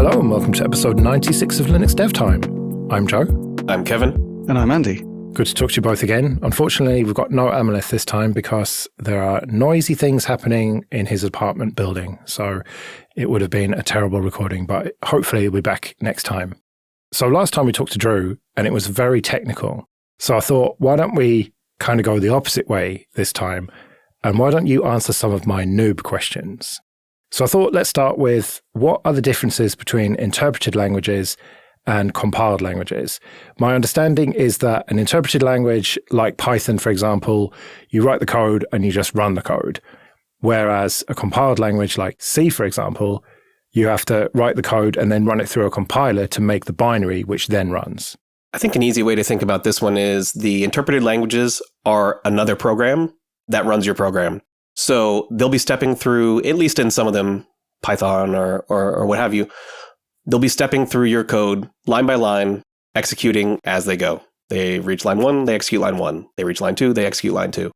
Hello and welcome to episode 96 of Linux Dev Time. I'm Joe. I'm Kevin. And I'm Andy. Good to talk to you both again. Unfortunately, we've got no Amaleth this time because there are noisy things happening in his apartment building. So it would have been a terrible recording, but hopefully he'll be back next time. So last time we talked to Drew and it was very technical. So I thought, why don't we kind of go the opposite way this time? And why don't you answer some of my noob questions? So I thought let's start with what are the differences between interpreted languages and compiled languages. My understanding is that an interpreted language like Python, for example, you write the code and you just run the code. Whereas a compiled language like C, for example, you have to write the code and then run it through a compiler to make the binary, which then runs. I think an easy way to think about this one is the interpreted languages are another program that runs your program. So they'll be stepping through, at least in some of them, Python or what have you, they'll be stepping through your code line by line, executing as they go. They reach line 1, they execute line 1. They reach line 2, they execute line 2.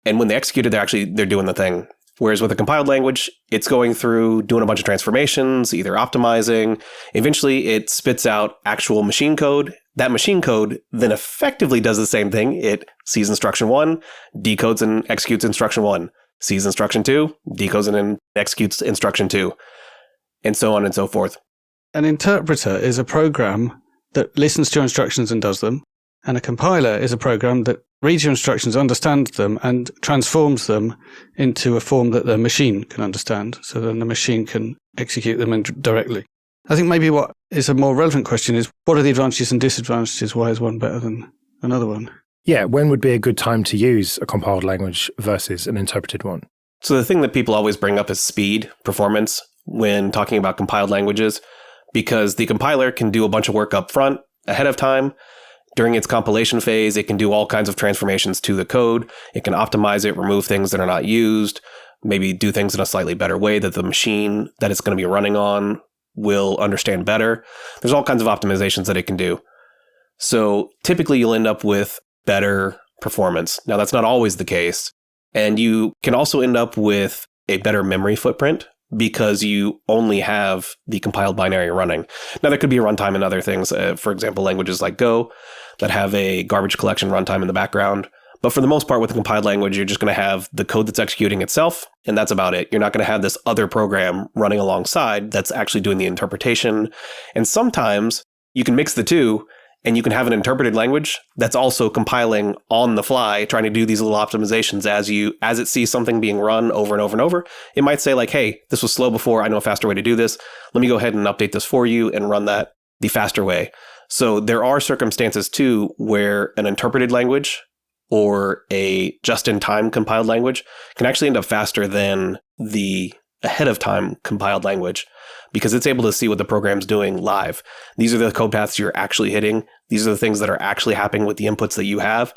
And when they execute it, they're doing the thing. Whereas with a compiled language, it's going through doing a bunch of transformations, either optimizing. Eventually, it spits out actual machine code. That machine code then effectively does the same thing. It sees instruction 1, decodes and executes instruction 1. Sees instruction 2, decodes and executes instruction 2. And so on and so forth. An interpreter is a program that listens to your instructions and does them. And a compiler is a program that reads your instructions, understands them, and transforms them into a form that the machine can understand. So then the machine can execute them directly. I think maybe what is a more relevant question is, what are the advantages and disadvantages? Why is one better than another one? Yeah, when would be a good time to use a compiled language versus an interpreted one? So the thing that people always bring up is speed, performance, when talking about compiled languages, because the compiler can do a bunch of work up front, ahead of time. During its compilation phase, it can do all kinds of transformations to the code. It can optimize it, remove things that are not used, maybe do things in a slightly better way that the machine that it's going to be running on will understand better. There's all kinds of optimizations that it can do. So typically you'll end up with better performance. Now that's not always the case. And you can also end up with a better memory footprint because you only have the compiled binary running. Now there could be a runtime in other things, for example, languages like Go that have a garbage collection runtime in the background. But for the most part with a compiled language, you're just going to have the code that's executing itself, and that's about it. You're not going to have this other program running alongside that's actually doing the interpretation. And sometimes you can mix the two, and you can have an interpreted language that's also compiling on the fly, trying to do these little optimizations as it sees something being run over and over and over. It might say like, hey, this was slow before. I know a faster way to do this. Let me go ahead and update this for you and run that the faster way. So there are circumstances too where an interpreted language or a just-in-time compiled language can actually end up faster than the ahead-of-time compiled language because it's able to see what the program's doing live. These are the code paths you're actually hitting. These are the things that are actually happening with the inputs that you have.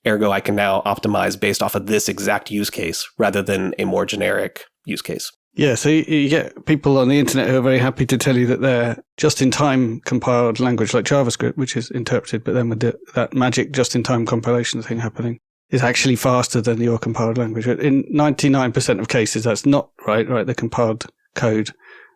Ergo, I can now optimize based off of this exact use case rather than a more generic use case. Yeah, so you get people on the internet who are very happy to tell you that they're just-in-time compiled language like JavaScript, which is interpreted, but then with that magic just-in-time compilation thing happening, is actually faster than your compiled language. In 99% of cases, that's not right. The compiled code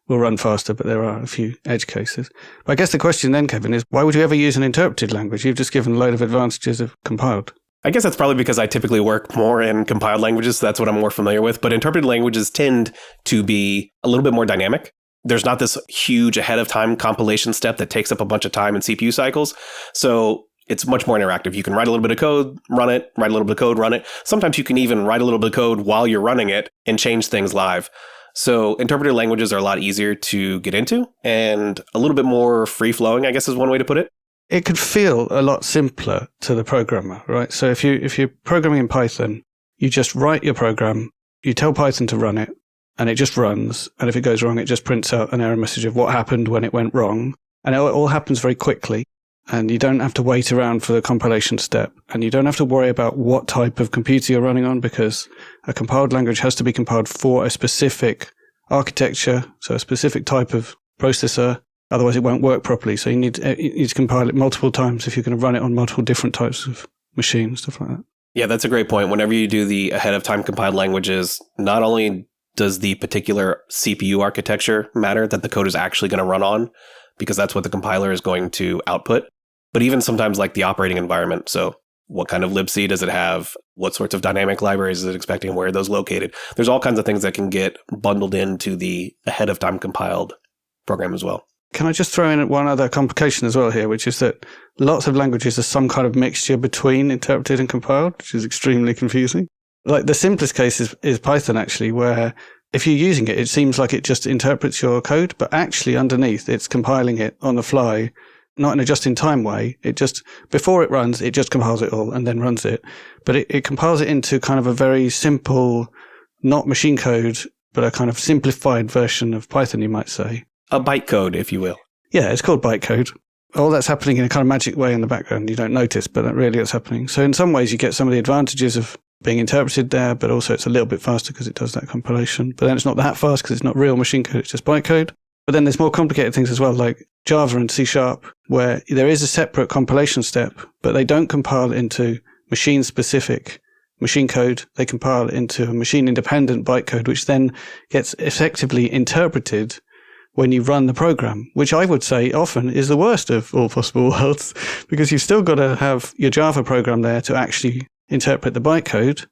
will run faster, but there are a few edge cases. But I guess the question then, Kevin, is why would you ever use an interpreted language? You've just given a load of advantages of compiled. I guess that's probably because I typically work more in compiled languages, so that's what I'm more familiar with. But interpreted languages tend to be a little bit more dynamic. There's not this huge ahead-of-time compilation step that takes up a bunch of time and CPU cycles. So it's much more interactive. You can write a little bit of code, run it, write a little bit of code, run it. Sometimes you can even write a little bit of code while you're running it and change things live. So interpreted languages are a lot easier to get into and a little bit more free-flowing, I guess is one way to put it. It could feel a lot simpler to the programmer, right? So if you're programming in Python, you just write your program, you tell Python to run it, and it just runs. And if it goes wrong, it just prints out an error message of what happened when it went wrong. And it all happens very quickly. And you don't have to wait around for the compilation step. And you don't have to worry about what type of computer you're running on, because a compiled language has to be compiled for a specific architecture, so a specific type of processor. Otherwise, it won't work properly. So you need to compile it multiple times if you're going to run it on multiple different types of machines, stuff like that. Yeah, that's a great point. Whenever you do the ahead-of-time compiled languages, not only does the particular CPU architecture matter that the code is actually going to run on, because that's what the compiler is going to output. But even sometimes like the operating environment. So what kind of libc does it have? What sorts of dynamic libraries is it expecting? Where are those located? There's all kinds of things that can get bundled into the ahead of time compiled program as well. Can I just throw in one other complication as well here, which is that lots of languages are some kind of mixture between interpreted and compiled, which is extremely confusing. Like the simplest case is Python, actually, where if you're using it, it seems like it just interprets your code, but actually underneath it's compiling it on the fly, not in a just-in-time way. It just, before it runs, it just compiles it all and then runs it. But it compiles it into kind of a very simple, not machine code, but a kind of simplified version of Python, you might say. A bytecode, if you will. Yeah, it's called bytecode. All that's happening in a kind of magic way in the background. You don't notice, but that really is happening. So in some ways, you get some of the advantages of being interpreted there, but also it's a little bit faster because it does that compilation. But then it's not that fast because it's not real machine code, it's just bytecode. But then there's more complicated things as well, like Java and C#, where there is a separate compilation step, but they don't compile into machine-specific machine code. They compile into a machine-independent bytecode, which then gets effectively interpreted when you run the program, which I would say often is the worst of all possible worlds, because you've still got to have your Java program there to actually interpret the bytecode.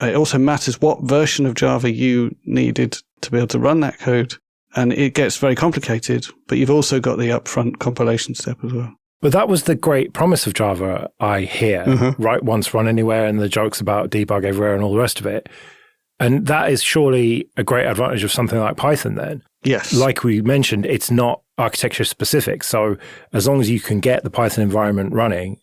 It also matters what version of Java you needed to be able to run that code. And it gets very complicated, but you've also got the upfront compilation step as well. But that was the great promise of Java, I hear. Write once, run anywhere, and the jokes about debug everywhere and all the rest of it. And that is surely a great advantage of something like Python then. Yes. Like we mentioned, it's not architecture specific. So as long as you can get the Python environment running,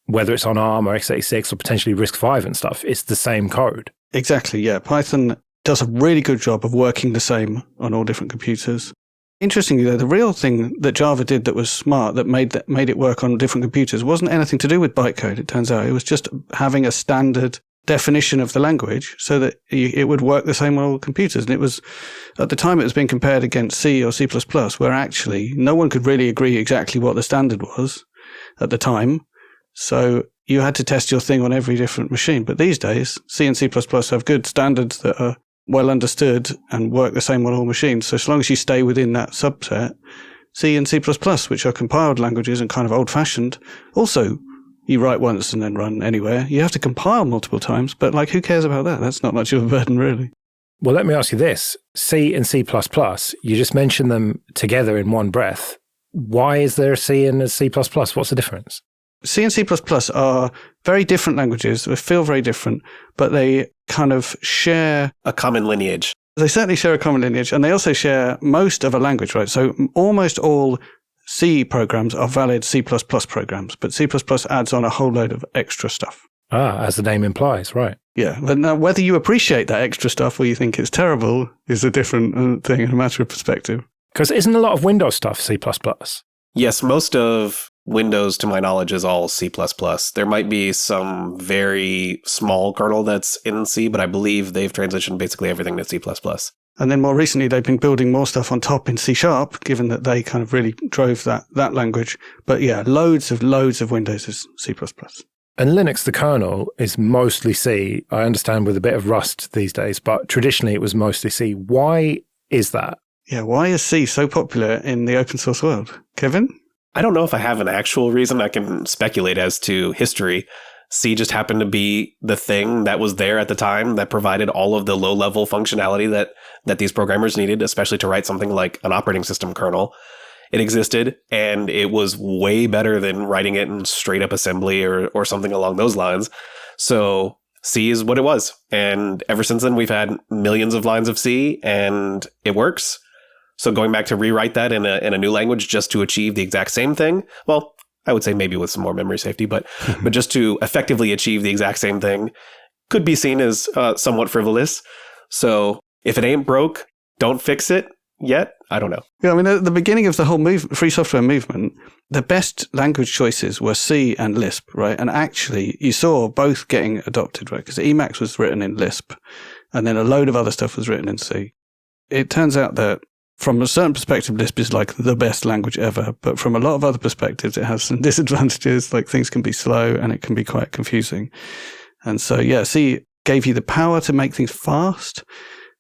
whether it's on ARM or x86 or potentially RISC-V and stuff, it's the same code. Exactly, yeah. Python does a really good job of working the same on all different computers. Interestingly, though, the real thing that Java did that was smart, that made it work on different computers, wasn't anything to do with bytecode, it turns out. It was just having a standard definition of the language so that it would work the same on all computers. And it was, at the time, it was being compared against C or C++, where actually no one could really agree exactly what the standard was at the time. So you had to test your thing on every different machine. But these days, C and C++ have good standards that are well understood and work the same on all machines. So as long as you stay within that subset, C and C++, which are compiled languages and kind of old-fashioned, also you write once and then run anywhere. You have to compile multiple times, but like who cares about that? That's not much of a burden, really. Well, let me ask you this. C and C++, you just mentioned them together in one breath. Why is there a C and a C++? What's the difference? C and C++ are very different languages. They feel very different, but they kind of share a common lineage. They certainly share a common lineage, and they also share most of a language, right? So almost all C programs are valid C++ programs, but C++ adds on a whole load of extra stuff. As the name implies, right. Yeah, but now whether you appreciate that extra stuff or you think it's terrible is a different thing and a matter of perspective. Because isn't a lot of Windows stuff C++? Yes, most of Windows, to my knowledge, is all C++. There might be some very small kernel that's in C, but I believe they've transitioned basically everything to C++. And then more recently, they've been building more stuff on top in C#, given that they kind of really drove that language. But yeah, loads of Windows is C++. And Linux, the kernel, is mostly C. I understand with a bit of Rust these days, but traditionally it was mostly C. Why is that? Yeah, why is C so popular in the open source world? Kevin? I don't know if I have an actual reason. I can speculate as to history. C just happened to be the thing that was there at the time that provided all of the low-level functionality that these programmers needed, especially to write something like an operating system kernel. It existed, and it was way better than writing it in straight-up assembly or something along those lines. So C is what it was. And ever since then, we've had millions of lines of C, and it works. So going back to rewrite that in a new language just to achieve the exact same thing, well, I would say maybe with some more memory safety, but just to effectively achieve the exact same thing could be seen as somewhat frivolous. So if it ain't broke, don't fix it yet. I don't know. Yeah, I mean, at the beginning of the whole free software movement, the best language choices were C and Lisp, right? And actually, you saw both getting adopted, right? Because Emacs was written in Lisp, and then a load of other stuff was written in C. It turns out that from a certain perspective, Lisp is like the best language ever. But from a lot of other perspectives, it has some disadvantages, like things can be slow and it can be quite confusing. And so, yeah, C gave you the power to make things fast.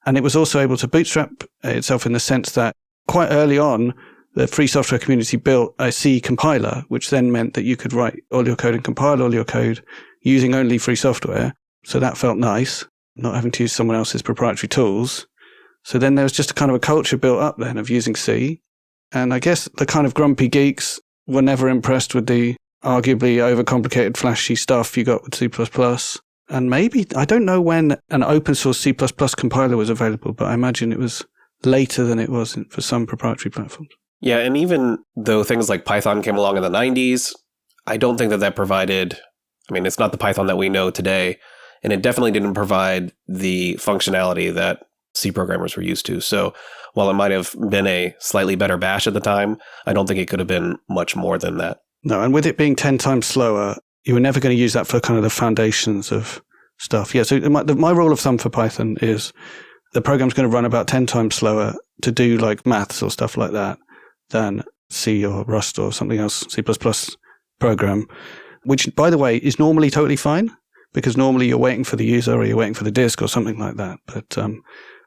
And it was also able to bootstrap itself in the sense that quite early on, the free software community built a C compiler, which then meant that you could write all your code and compile all your code using only free software. So that felt nice, not having to use someone else's proprietary tools. So then there was just a kind of a culture built up then of using C. And I guess the kind of grumpy geeks were never impressed with the arguably overcomplicated, flashy stuff you got with C++. And maybe, I don't know when an open source C++ compiler was available, but I imagine it was later than it was for some proprietary platforms. Yeah, and even though things like Python came along in the 90s, I don't think that provided, I mean, it's not the Python that we know today, and it definitely didn't provide the functionality that C programmers were used to. So while it might have been a slightly better bash at the time, I don't think it could have been much more than that. No, and with it being 10 times slower, you were never going to use that for kind of the foundations of stuff. Yeah, so my rule of thumb for Python is the program's going to run about 10 times slower to do like maths or stuff like that than C or Rust or something else, C++ program, which, by the way, is normally totally fine because normally you're waiting for the user or you're waiting for the disk or something like that. But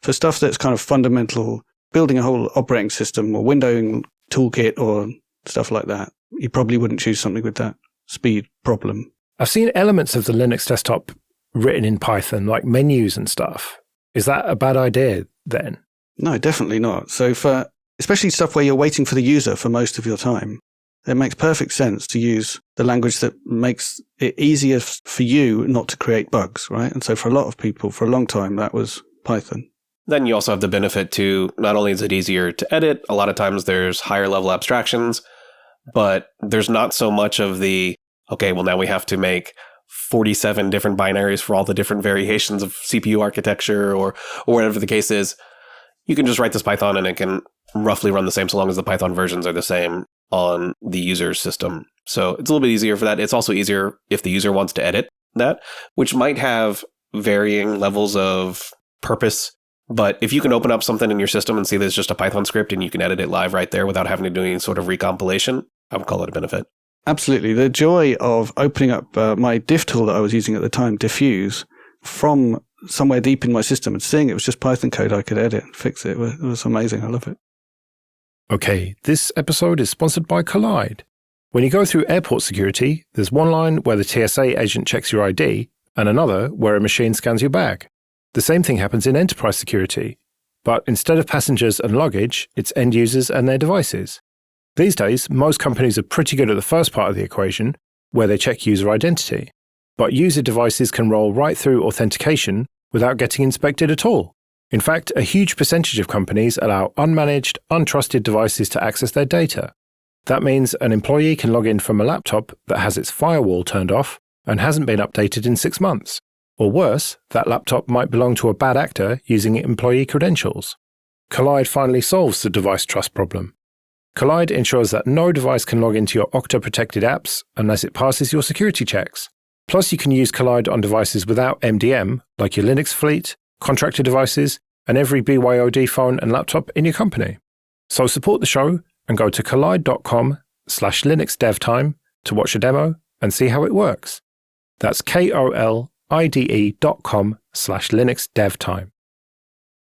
for stuff that's kind of fundamental, building a whole operating system or windowing toolkit or stuff like that, you probably wouldn't choose something with that speed problem. I've seen elements of the Linux desktop written in Python, like menus and stuff. Is that a bad idea then? No, definitely not. So for especially stuff where you're waiting for the user for most of your time, it makes perfect sense to use the language that makes it easier for you not to create bugs, right? And so for a lot of people, for a long time, that was Python. Then you also have the benefit to, not only is it easier to edit, a lot of times there's higher level abstractions, but there's not so much of the, okay, well now we have to make 47 different binaries for all the different variations of CPU architecture or whatever the case is. You can just write this Python and it can roughly run the same so long as the Python versions are the same on the user's system. So it's a little bit easier for that. It's also easier if the user wants to edit that, which might have varying levels of purpose. But if you can open up something in your system and see there's just a Python script and you can edit it live right there without having to do any sort of recompilation, I would call it a benefit. Absolutely. The joy of opening up my diff tool that I was using at the time, diffuse, from somewhere deep in my system and seeing it was just Python code I could edit and fix it. It was amazing. I love it. Okay, this episode is sponsored by Kolide. When you go through airport security, there's one line where the TSA agent checks your ID and another where a machine scans your bag. The same thing happens in enterprise security, but instead of passengers and luggage, it's end users and their devices. These days, most companies are pretty good at the first part of the equation, where they check user identity. But user devices can roll right through authentication without getting inspected at all. In fact, a huge percentage of companies allow unmanaged, untrusted devices to access their data. That means an employee can log in from a laptop that has its firewall turned off and hasn't been updated in 6 months. Or worse, that laptop might belong to a bad actor using employee credentials. Kolide finally solves the device trust problem. Kolide ensures that no device can log into your Okta-protected apps unless it passes your security checks. Plus, you can use Kolide on devices without MDM, like your Linux fleet, contractor devices, and every BYOD phone and laptop in your company. So support the show and go to kolide.com/LinuxDevTime to watch a demo and see how it works. That's KOLIDE.com/LinuxDevTime.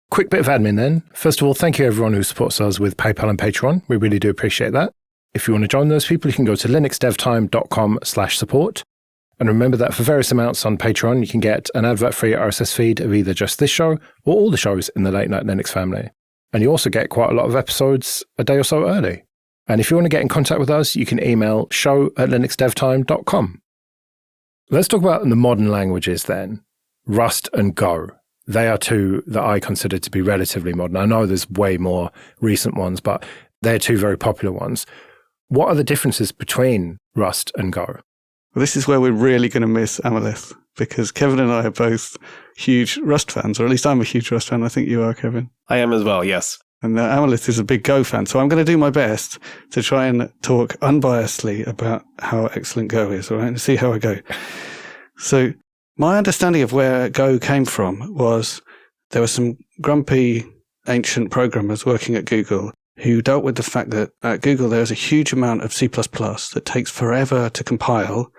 Quick bit of admin then. First of all, thank you everyone who supports us with PayPal and Patreon. We really do appreciate that. If you want to join those people, you can go to linuxdevtime.com/support. And remember that for various amounts on Patreon, you can get an advert-free RSS feed of either just this show or all the shows in the Late Night Linux family. And you also get quite a lot of episodes a day or so early. And if you want to get in contact with us, you can email show@linuxdevtime.com. Let's talk about the modern languages then. Rust and Go. They are two that I consider to be relatively modern. I know there's way more recent ones, but they're two very popular ones. What are the differences between Rust and Go? Well, this is where we're really going to miss Amalith, because Kevin and I are both huge Rust fans, or at least I'm a huge Rust fan. I think you are, Kevin. I am as well, yes. And Amalith is a big Go fan, so I'm going to do my best to try and talk unbiasedly about how excellent Go is, all right, and see how I go. So my understanding of where Go came from was there were some grumpy ancient programmers working at Google who dealt with the fact that at Google there's a huge amount of C++ that takes forever to compile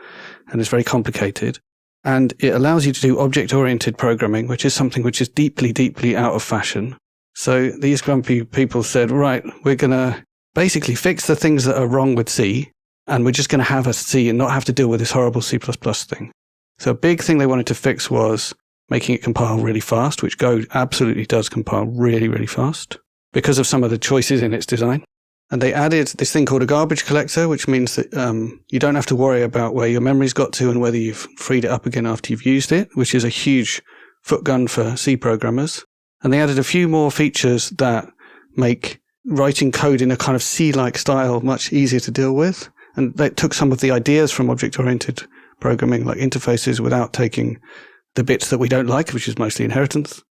and is very complicated. And it allows you to do object-oriented programming, which is something which is deeply, deeply out of fashion. So these grumpy people said, right, we're going to basically fix the things that are wrong with C, and we're just going to have a C and not have to deal with this horrible C++ thing. So a big thing they wanted to fix was making it compile really fast, which Go absolutely does compile really, really fast because of some of the choices in its design. And they added this thing called a garbage collector, which means that you don't have to worry about where your memory's got to and whether you've freed it up again after you've used it, which is a huge footgun for C programmers. And they added a few more features that make writing code in a kind of C-like style much easier to deal with. And they took some of the ideas from object-oriented programming, like interfaces, without taking the bits that we don't like, which is mostly inheritance,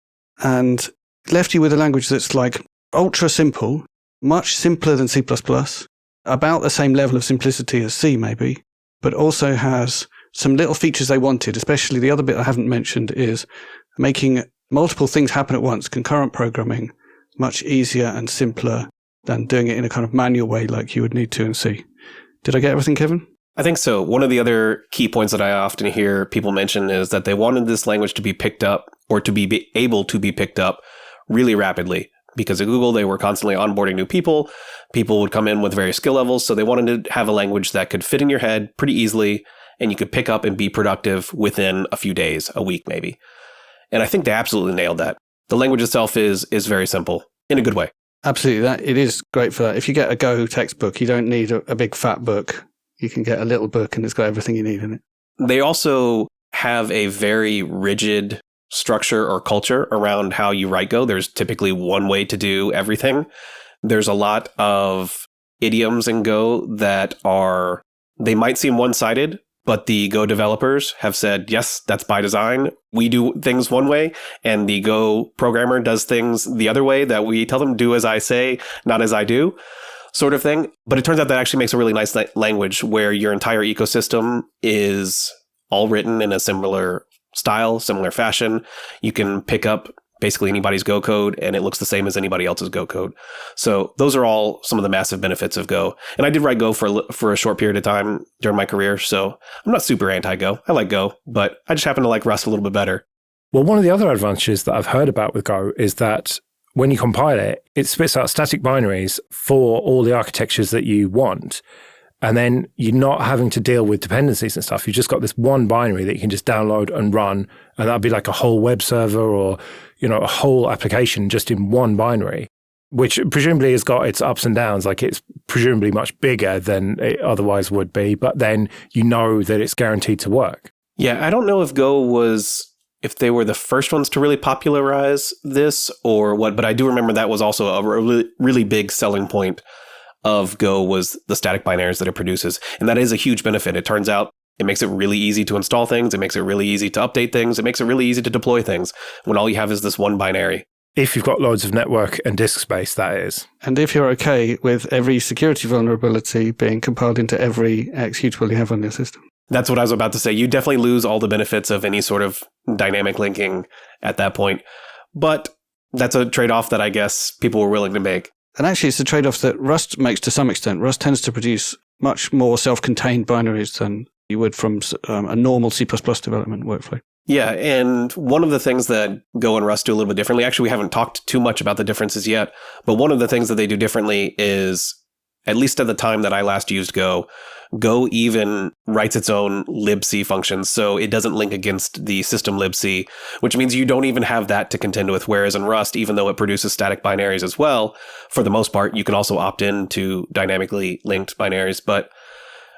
and left you with a language that's like ultra simple, much simpler than C++, about the same level of simplicity as C maybe, but also has some little features they wanted, especially the other bit I haven't mentioned is making multiple things happen at once, concurrent programming, much easier and simpler than doing it in a kind of manual way like you would need to in C. Did I get everything, Kevin? I think so. One of the other key points that I often hear people mention is that they wanted this language to be picked up or to be able to be picked up really rapidly. Because at Google, they were constantly onboarding new people. People would come in with various skill levels. So they wanted to have a language that could fit in your head pretty easily and you could pick up and be productive within a few days, a week maybe. And I think they absolutely nailed that. The language itself is very simple in a good way. Absolutely. It is great for that. If you get a Go textbook, you don't need a big fat book. You can get a little book and it's got everything you need in it. They also have a very rigid structure or culture around how you write Go. There's typically one way to do everything. There's a lot of idioms in Go that they might seem one-sided, but the Go developers have said, yes, that's by design. We do things one way, and the Go programmer does things the other way that we tell them do as I say, not as I do, sort of thing. But it turns out that actually makes a really nice language where your entire ecosystem is all written in a similar style, similar fashion. You can pick up basically anybody's Go code and it looks the same as anybody else's Go code. So those are all some of the massive benefits of Go. And I did write Go for a short period of time during my career. So I'm not super anti-Go. I like Go, but I just happen to like Rust a little bit better. Well, one of the other advantages that I've heard about with Go is that when you compile it, it spits out static binaries for all the architectures that you want. And then you're not having to deal with dependencies and stuff. You've just got this one binary that you can just download and run. And that'd be like a whole web server or, a whole application just in one binary, which presumably has got its ups and downs. Like it's presumably much bigger than it otherwise would be. But then you know that it's guaranteed to work. Yeah, I don't know if if they were the first ones to really popularize this or what, but I do remember that was also a really, really big selling point of Go was the static binaries that it produces. And that is a huge benefit. It turns out it makes it really easy to install things. It makes it really easy to update things. It makes it really easy to deploy things when all you have is this one binary. If you've got loads of network and disk space, that is. And if you're okay with every security vulnerability being compiled into every executable you have on your system. That's what I was about to say. You definitely lose all the benefits of any sort of dynamic linking at that point. But that's a trade-off that I guess people were willing to make. And actually, it's a trade-off that Rust makes to some extent. Rust tends to produce much more self-contained binaries than you would from a normal C++ development workflow. Yeah, and one of the things that Go and Rust do a little bit differently, actually we haven't talked too much about the differences yet, but one of the things that they do differently is, at least at the time that I last used Go even writes its own libc functions, so it doesn't link against the system libc, which means you don't even have that to contend with, whereas in Rust, even though it produces static binaries as well, for the most part, you can also opt in to dynamically linked binaries, but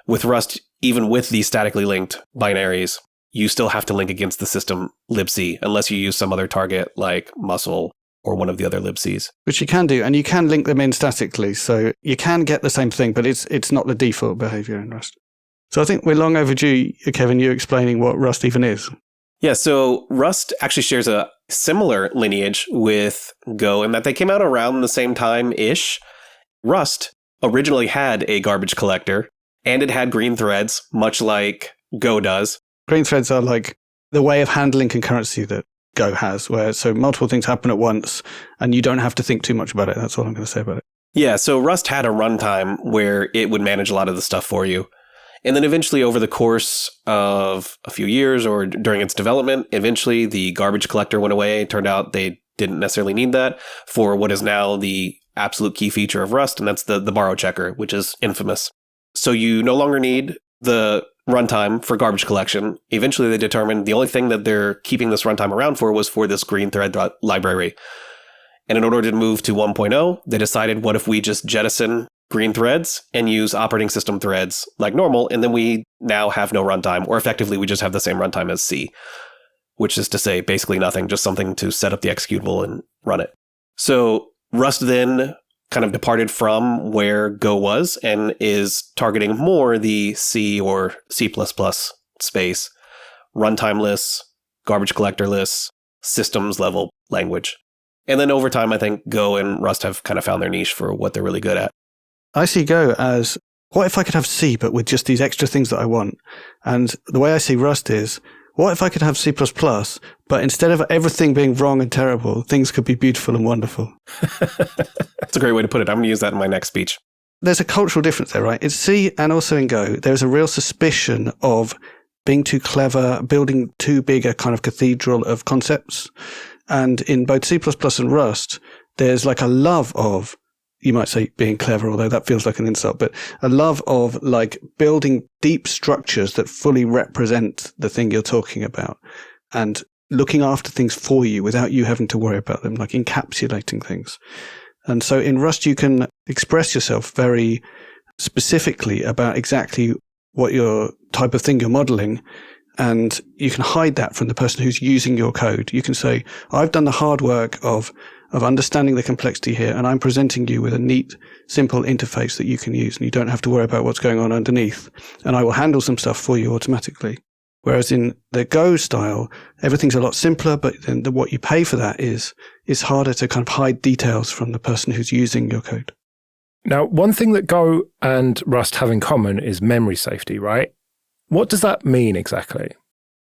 with Rust, even with these statically linked binaries, you still have to link against the system libc, unless you use some other target like musl or one of the other libcs. Which you can do, and you can link them in statically, so you can get the same thing, but it's not the default behavior in Rust. So I think we're long overdue, Kevin, you explaining what Rust even is. Yeah, so Rust actually shares a similar lineage with Go in that they came out around the same time-ish. Rust originally had a garbage collector, and it had green threads, much like Go does. Green threads are like the way of handling concurrency that Go has, where so multiple things happen at once, and you don't have to think too much about it. That's all I'm going to say about it. Yeah, so Rust had a runtime where it would manage a lot of the stuff for you. And then eventually over the course of a few years or during its development, eventually the garbage collector went away. It turned out they didn't necessarily need that for what is now the absolute key feature of Rust, and that's the borrow checker, which is infamous. So you no longer need the runtime for garbage collection. Eventually they determined the only thing that they're keeping this runtime around for was for this green thread library. And in order to move to 1.0, they decided, what if we just jettison green threads and use operating system threads like normal, and then we now have no runtime, or effectively we just have the same runtime as C, which is to say basically nothing, just something to set up the executable and run it. So Rust then kind of departed from where Go was and is targeting more the C or C++ space, runtimeless, garbage collectorless, systems level language. And then over time, I think Go and Rust have kind of found their niche for what they're really good at. I see Go as, what if I could have C, but with just these extra things that I want? And the way I see Rust is, what if I could have C++, but instead of everything being wrong and terrible, things could be beautiful and wonderful? That's a great way to put it. I'm going to use that in my next speech. There's a cultural difference there, right? In C and also in Go, there's a real suspicion of being too clever, building too big a kind of cathedral of concepts. And in both C++ and Rust, there's like a love of, you might say being clever, although that feels like an insult, but a love of like building deep structures that fully represent the thing you're talking about and looking after things for you without you having to worry about them, like encapsulating things. And so in Rust, you can express yourself very specifically about exactly what your type of thing you're modeling. And you can hide that from the person who's using your code. You can say, I've done the hard work of understanding the complexity here, and I'm presenting you with a neat, simple interface that you can use, and you don't have to worry about what's going on underneath. And I will handle some stuff for you automatically. Whereas in the Go style, everything's a lot simpler, but then what you pay for that is harder to kind of hide details from the person who's using your code. Now, one thing that Go and Rust have in common is memory safety, right? What does that mean exactly?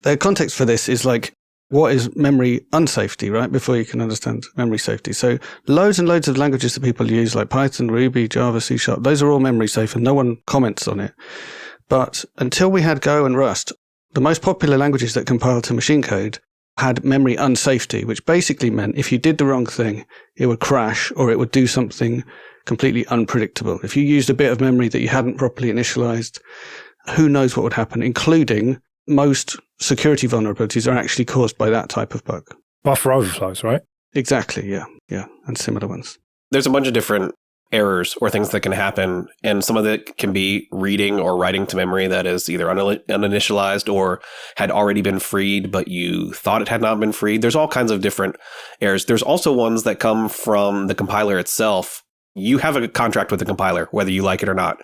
The context for this is like, what is memory unsafety, right? Before you can understand memory safety. So loads and loads of languages that people use, like Python, Ruby, Java, C#, those are all memory safe and no one comments on it. But until we had Go and Rust, the most popular languages that compile to machine code had memory unsafety, which basically meant if you did the wrong thing, it would crash or it would do something completely unpredictable. If you used a bit of memory that you hadn't properly initialized, who knows what would happen, including most security vulnerabilities are actually caused by that type of bug. Buffer overflows, right? Exactly, yeah, and similar ones. There's a bunch of different errors or things that can happen, and some of it can be reading or writing to memory that is either uninitialized or had already been freed, but you thought it had not been freed. There's all kinds of different errors. There's also ones that come from the compiler itself. You have a contract with the compiler, whether you like it or not.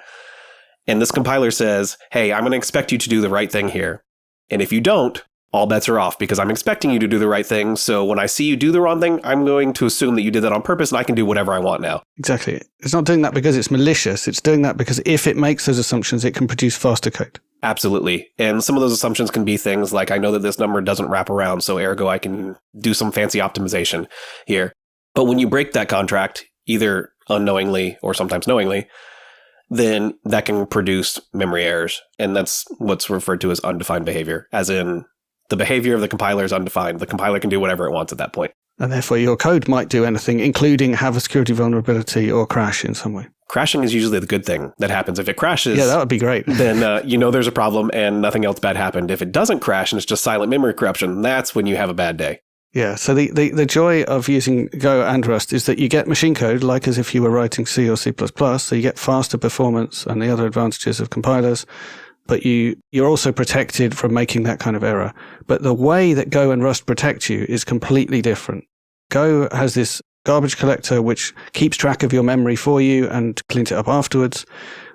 And this compiler says, hey, I'm going to expect you to do the right thing here. And if you don't, all bets are off because I'm expecting you to do the right thing. So when I see you do the wrong thing, I'm going to assume that you did that on purpose and I can do whatever I want now. Exactly. It's not doing that because it's malicious. It's doing that because if it makes those assumptions, it can produce faster code. Absolutely. And some of those assumptions can be things like, I know that this number doesn't wrap around, so ergo I can do some fancy optimization here. But when you break that contract, either unknowingly or sometimes knowingly, then that can produce memory errors. And that's what's referred to as undefined behavior, as in the behavior of the compiler is undefined. The compiler can do whatever it wants at that point. And therefore your code might do anything, including have a security vulnerability or crash in some way. Crashing is usually the good thing that happens. If it crashes, yeah, that would be great. Then you know there's a problem and nothing else bad happened. If it doesn't crash and it's just silent memory corruption, that's when you have a bad day. Yeah, so the joy of using Go and Rust is that you get machine code like as if you were writing C or C++, so you get faster performance and the other advantages of compilers, but you're also protected from making that kind of error. But the way that Go and Rust protect you is completely different. Go has this garbage collector which keeps track of your memory for you and cleans it up afterwards,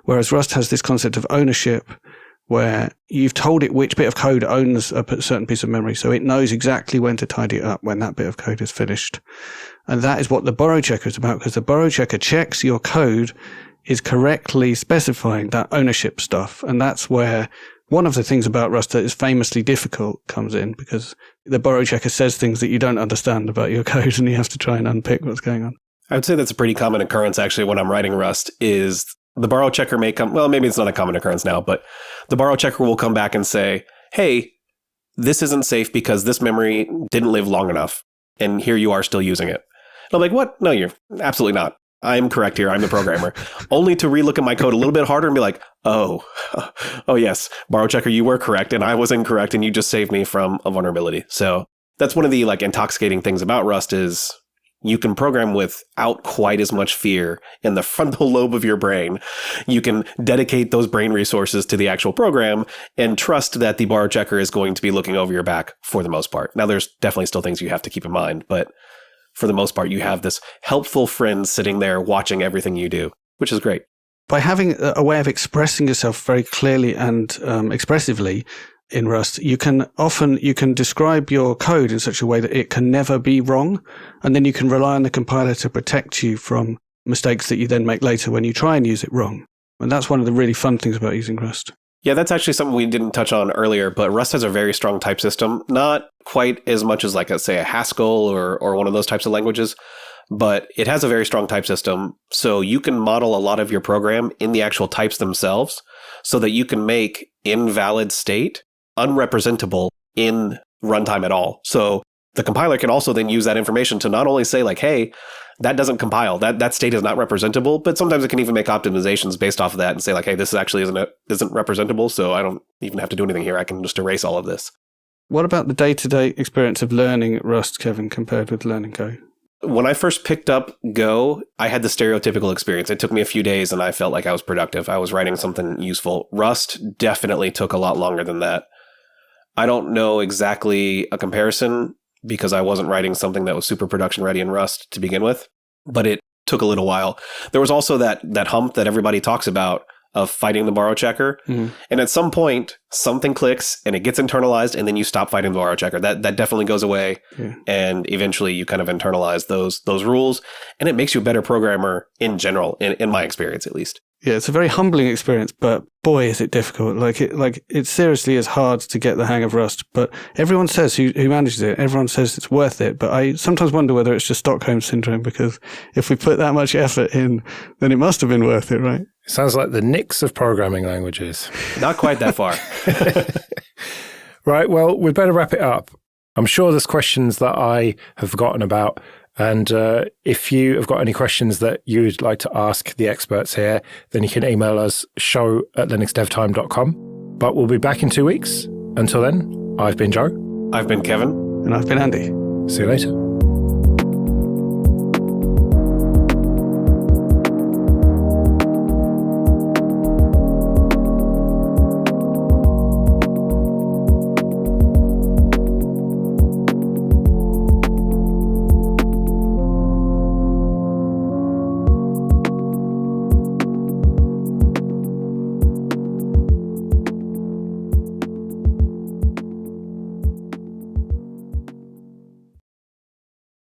whereas Rust has this concept of ownership where you've told it which bit of code owns a certain piece of memory, so it knows exactly when to tidy it up when that bit of code is finished. And that is what the borrow checker is about, because the borrow checker checks your code is correctly specifying that ownership stuff. And that's where one of the things about Rust that is famously difficult comes in, because the borrow checker says things that you don't understand about your code and you have to try and unpick what's going on. I would say that's a pretty common occurrence, actually, when I'm writing Rust, is the borrow checker may come, well, maybe it's not a common occurrence now, but the borrow checker will come back and say, hey, this isn't safe because this memory didn't live long enough. And here you are still using it. And I'm like, what? No, you're absolutely not. I'm correct here. I'm the programmer. Only to relook at my code a little bit harder and be like, oh yes, borrow checker, you were correct and I was incorrect and you just saved me from a vulnerability. So that's one of the like intoxicating things about Rust is you can program without quite as much fear in the frontal lobe of your brain. You can dedicate those brain resources to the actual program and trust that the borrow checker is going to be looking over your back for the most part. Now, there's definitely still things you have to keep in mind, but for the most part, you have this helpful friend sitting there watching everything you do, which is great. By having a way of expressing yourself very clearly and expressively in Rust, you can describe your code in such a way that it can never be wrong. And then you can rely on the compiler to protect you from mistakes that you then make later when you try and use it wrong. And that's one of the really fun things about using Rust. Yeah, that's actually something we didn't touch on earlier, but Rust has a very strong type system. Not quite as much as like, say, a Haskell or one of those types of languages, but it has a very strong type system. So you can model a lot of your program in the actual types themselves so that you can make invalid state unrepresentable in runtime at all. So the compiler can also then use that information to not only say like, hey, that doesn't compile, that state is not representable, but sometimes it can even make optimizations based off of that and say like, hey, this actually isn't representable, so I don't even have to do anything here. I can just erase all of this. What about the day-to-day experience of learning Rust, Kevin, compared with learning Go? When I first picked up Go, I had the stereotypical experience. It took me a few days and I felt like I was productive. I was writing something useful. Rust definitely took a lot longer than that. I don't know exactly a comparison because I wasn't writing something that was super production ready in Rust to begin with, but it took a little while. There was also that hump that everybody talks about of fighting the borrow checker. Mm-hmm. And at some point, something clicks and it gets internalized and then you stop fighting the borrow checker. That definitely goes away. Yeah. And eventually you kind of internalize those rules and it makes you a better programmer in general, in my experience at least. Yeah, it's a very humbling experience, but boy, is it difficult. It seriously is hard to get the hang of Rust, but everyone says who manages it, everyone says it's worth it. But I sometimes wonder whether it's just Stockholm syndrome, because if we put that much effort in, then it must have been worth it, right? It sounds like the Knicks of programming languages. Not quite that far. Right, well, we'd better wrap it up. I'm sure there's questions that I have forgotten about. And if you have got any questions that you'd like to ask the experts here, then you can email us show@linuxdevtime.com. But we'll be back in 2 weeks. Until then, I've been Joe. I've been Kevin. And I've been Andy. See you later.